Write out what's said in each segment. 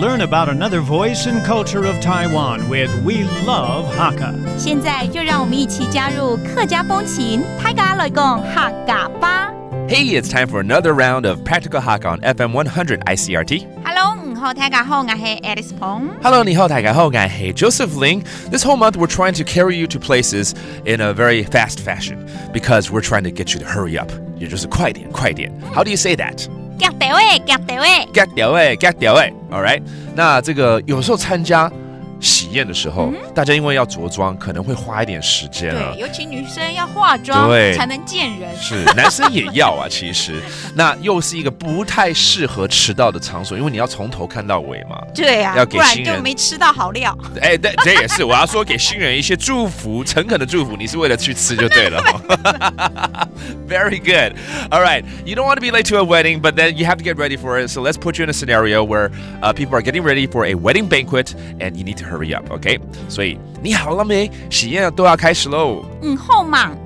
learn about another voice and culture of Taiwan with We Love Hakka. 现在就让我们一起加入客家风情，大家来讲客家吧。Hey, it's time for another round of Practical Hakka on FM 100 ICRT. Hello， 好，大家好，我是 Alice Pong。Hello, 你好，大家好，我是 Joseph Ling. This whole month, we're trying to carry you to places in a very fast fashion because we're trying to get you to hurry up. 也就是快点，快点。How do you say that? 夹掉位，夹掉位，夹掉位，夹掉位。All right. 那这个有时候参加喜宴的时候，大家因为要着装，可能会花一点时间啊。对，尤其女生要化妆才能见人。是，男生也要啊，其实。那又是一个不太适合迟到的场所，因为你要从头看到尾嘛。对啊，要给新人，不然就没吃到好料。哎，对，这也是我要说给新人一些祝福，诚恳的祝福，你是为了去吃就对了。Very good. All right. You don't want to be late to a wedding, but then you have to get ready for it. So let's put you in a scenario where people are getting ready for a wedding banquet, and you need to hurry up. Okay? 所以你好了没？喜宴都要开始喽。好忙。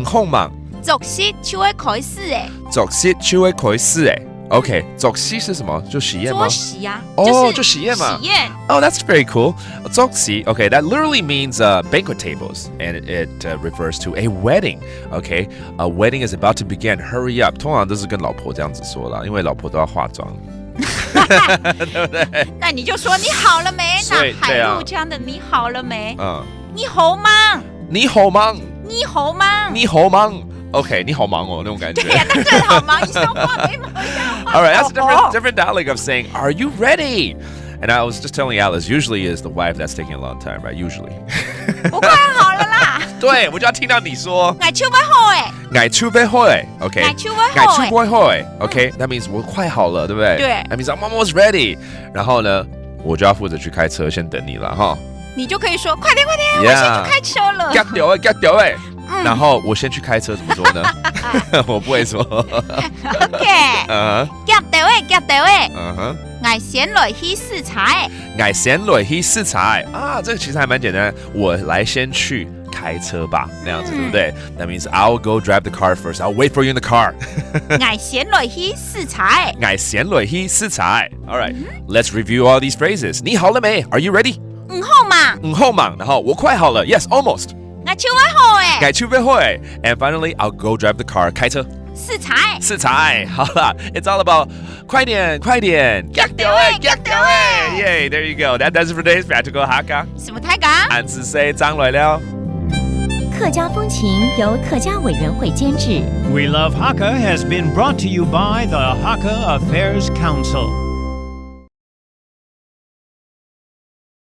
好忙。作息就会开始诶。作息就会开始诶。OK， 作息是什么？就喜宴吗？作息啊，就喜宴嘛。喜宴。Oh, that's very cool. 作息 okay, that literally means banquet tables, and it refers to a wedding. Okay, a wedding is about to begin. Hurry up. 通常都是跟老婆这样子说啦，因为老婆都要化妆。对不对？那你就说你好了没？那海陆腔的你好了没？你好忙。你好忙。你好忙。你好忙。OK， 你好忙哦，那种感觉。对呀，那更好忙，一像话没毛样。All right, that's a different dialect of saying, "Are you ready?" And I was just telling Alice, usually is the wife that's taking a long time, right? Usually. 我快好了啦。对，我就要听到你说。我准备好诶。我准备好诶 ，OK。我准备好诶 ，OK。That means 我快好了，对不对？对。That means I'm almost ready. 然后呢，我就要负责去开车，先等你了哈。你就可以说快点快点，我先去开车了。get 掉诶 get 掉诶。然后我先去开车，怎么说呢？我不会说。OK。get 掉位 get 掉位。我先来去试菜。我先来去试菜啊，这个其实还蛮简单。我来先去开车吧，那样子对不对？That means I'll go drive the car first. I'll wait for you in the car. 我先来去试菜。我先来去试菜。All right, let's review all these phrases. 你好了没？ Are you ready? 好忙。好忙。然后我快好了。Yes, almost. 我准备好诶。我准备好诶。And finally, I'll go drive the car. 开车。试菜。试菜。好了 ，It's all about 快点，快点。get 掉位 get 掉位。Yay, there you go. That does it for today's Practical Hakka. 什么太讲？俺是谁张来了。客家风情由客家委员会监制。 We Love Hakka has been brought to you by the Hakka Affairs Council.